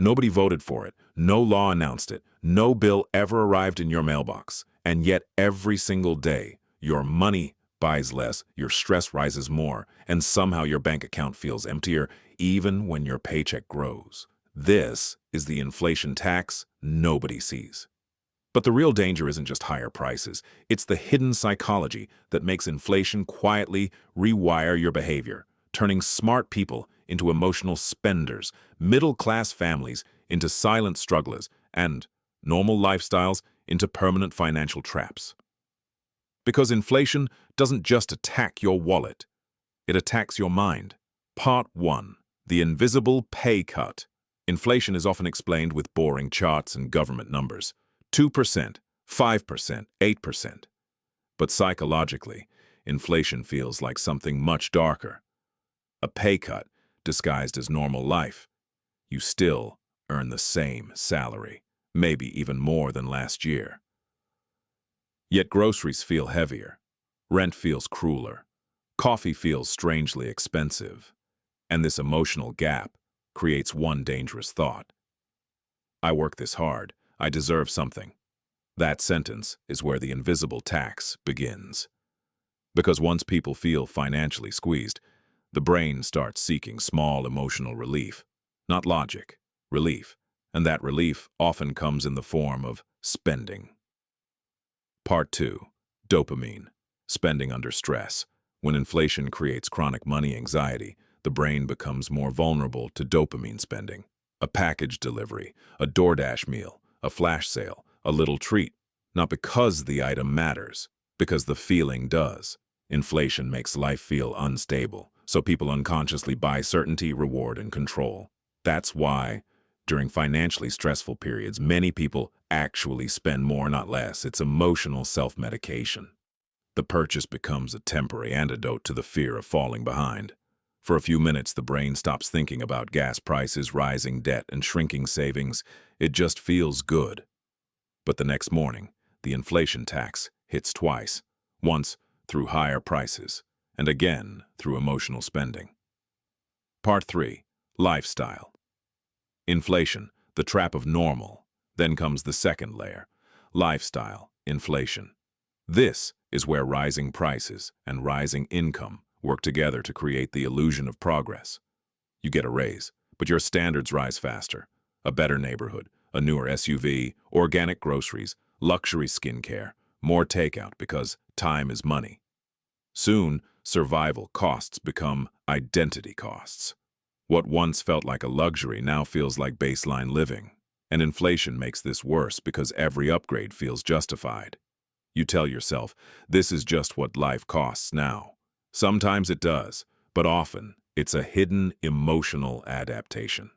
Nobody voted for it. No law announced it. No bill ever arrived in your mailbox. And yet every single day, your money buys less, your stress rises more, and somehow your bank account feels emptier even when your paycheck grows. This is the inflation tax nobody sees. But the real danger isn't just higher prices. It's the hidden psychology that makes inflation quietly rewire your behavior, turning smart people into emotional spenders, middle-class families into silent strugglers, and normal lifestyles into permanent financial traps. Because inflation doesn't just attack your wallet, it attacks your mind. Part 1. The invisible pay cut. Inflation is often explained with boring charts and government numbers. 2%, 5%, 8%. But psychologically, inflation feels like something much darker. A pay cut disguised as normal life. You still earn the same salary, maybe even more than last year. Yet groceries feel heavier, rent feels crueler, coffee feels strangely expensive, and this emotional gap creates one dangerous thought. I work this hard, I deserve something. That sentence is where the invisible tax begins. Because once people feel financially squeezed, the brain starts seeking small emotional relief, not logic, relief, and that relief often comes in the form of spending. Part 2. Dopamine. Spending under stress. When inflation creates chronic money anxiety, the brain becomes more vulnerable to dopamine spending. A package delivery, a DoorDash meal, a flash sale, a little treat. Not because the item matters, because the feeling does. Inflation makes life feel unstable, so people unconsciously buy certainty, reward, and control. That's why, during financially stressful periods, many people actually spend more, not less. It's emotional self-medication. The purchase becomes a temporary antidote to the fear of falling behind. For a few minutes, the brain stops thinking about gas prices, rising debt, and shrinking savings. It just feels good. But the next morning, the inflation tax hits twice. Once through higher prices, and again through emotional spending. Part 3. Lifestyle. Inflation, the trap of normal. Then comes the second layer, lifestyle, inflation. This is where rising prices and rising income work together to create the illusion of progress. You get a raise, but your standards rise faster. A better neighborhood, a newer SUV, organic groceries, luxury skincare, more takeout because time is money. Soon, survival costs become identity costs. What once felt like a luxury now feels like baseline living. And inflation makes this worse because every upgrade feels justified. You tell yourself, this is just what life costs now. Sometimes it does, but often it's a hidden emotional adaptation.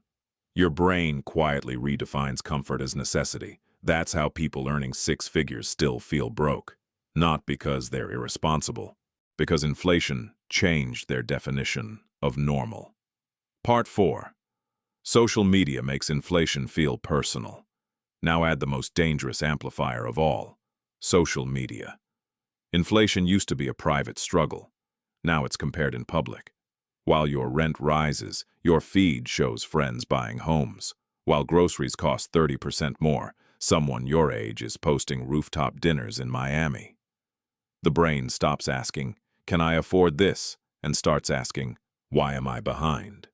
Your brain quietly redefines comfort as necessity. That's how people earning six figures still feel broke. Not because they're irresponsible, because inflation changed their definition of normal. Part 4. Social media makes inflation feel personal. Now add the most dangerous amplifier of all, social media. Inflation used to be a private struggle. Now it's compared in public. While your rent rises, your feed shows friends buying homes. While groceries cost 30% more, someone your age is posting rooftop dinners in Miami. The brain stops asking, "Can I afford this?" and starts asking, "Why am I behind?"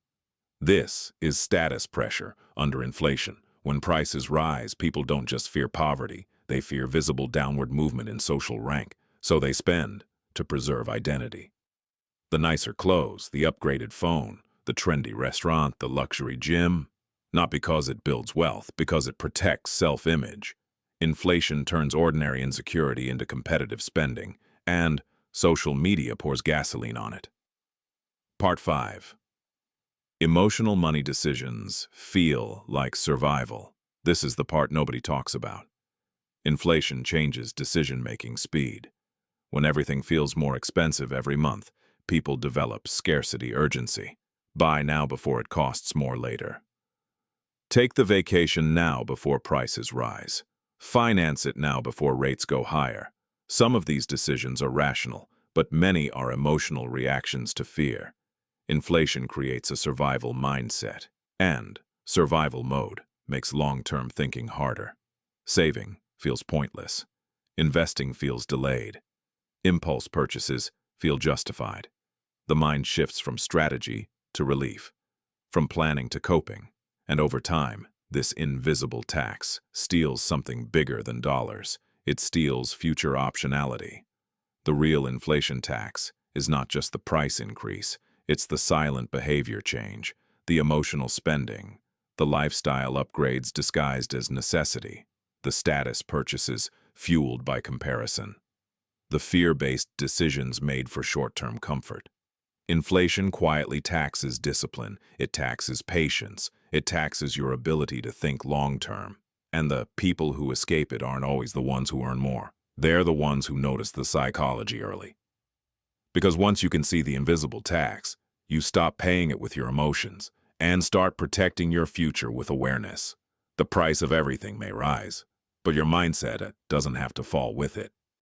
This is status pressure under inflation. When prices rise, people don't just fear poverty, they fear visible downward movement in social rank, so they spend to preserve identity. The nicer clothes, the upgraded phone, the trendy restaurant, the luxury gym, not because it builds wealth, because it protects self-image. Inflation turns ordinary insecurity into competitive spending, and social media pours gasoline on it. Part 5. Emotional money decisions feel like survival. This is the part nobody talks about. Inflation changes decision-making speed. When everything feels more expensive every month, people develop scarcity urgency. Buy now before it costs more later. Take the vacation now before prices rise. Finance it now before rates go higher. Some of these decisions are rational, but many are emotional reactions to fear. Inflation creates a survival mindset, and Survival mode makes long-term thinking harder. Saving feels pointless. Investing feels delayed. Impulse purchases feel justified. The mind shifts from strategy to relief, from planning to coping, and over time, this invisible tax steals something bigger than dollars. It steals future optionality. The real inflation tax is not just the price increase, it's the silent behavior change, the emotional spending, the lifestyle upgrades disguised as necessity, the status purchases fueled by comparison, the fear-based decisions made for short-term comfort. Inflation quietly taxes discipline, it taxes patience, it taxes your ability to think long-term. And the people who escape it aren't always the ones who earn more. They're the ones who notice the psychology early. Because once you can see the invisible tax, you stop paying it with your emotions and start protecting your future with awareness. The price of everything may rise, but your mindset doesn't have to fall with it.